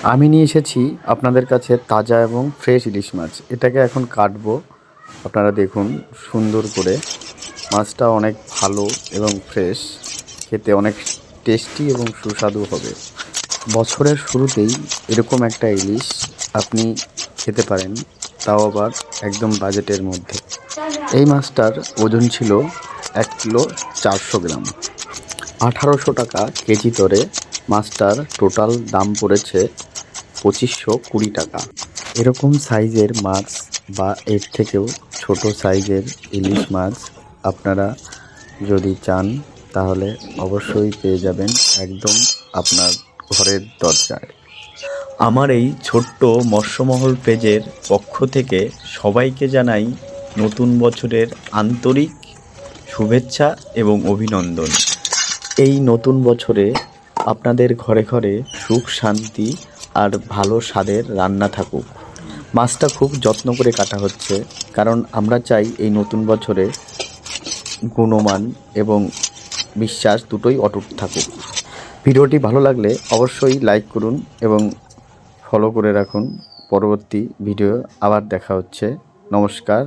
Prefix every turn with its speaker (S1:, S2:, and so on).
S1: আমি নিয়ে এসেছি আপনাদের কাছে তাজা এবং ফ্রেশ ইলিশ মাছ। এটাকে এখন কাটবো। আপনারা দেখুন সুন্দর করে। মাছটা অনেক ভালো এবং ফ্রেশ, খেতে অনেক টেস্টি এবং সুস্বাদু হবে। বছরের শুরুতেই এরকম একটা ইলিশ আপনি খেতে পারেন, তাও আবার একদম বাজেটের মধ্যে। এই মাছটার ওজন ছিল 1 কিলো 400 গ্রাম। 1800 টাকা কেজি দরে মাছটার টোটাল দাম পড়েছে 2520 টাকা। এরকম সাইজের মাছ বা এর থেকেও ছোট সাইজের ইলিশ মাছ আপনারা যদি চান তাহলে অবশ্যই পেয়ে যাবেন একদম আপনার ঘরের দরজায়। আমার এই ছোট্ট মৎস্যমহল পেজের পক্ষ থেকে সবাইকে জানাই নতুন বছরের আন্তরিক শুভেচ্ছা এবং অভিনন্দন। এই নতুন বছরে আপনাদের ঘরে ঘরে সুখ শান্তি আর ভালো স্বাদের রান্না থাকুক। মাছটা খুব যত্ন করে কাটা হচ্ছে, কারণ আমরা চাই এই নতুন বছরে গুণমান এবং বিশ্বাস দুটোই অটুট থাকুক। ভিডিওটি ভালো লাগলে অবশ্যই লাইক করুন এবং ফলো করে রাখুন। পরবর্তী ভিডিও আবার দেখা হচ্ছে। নমস্কার।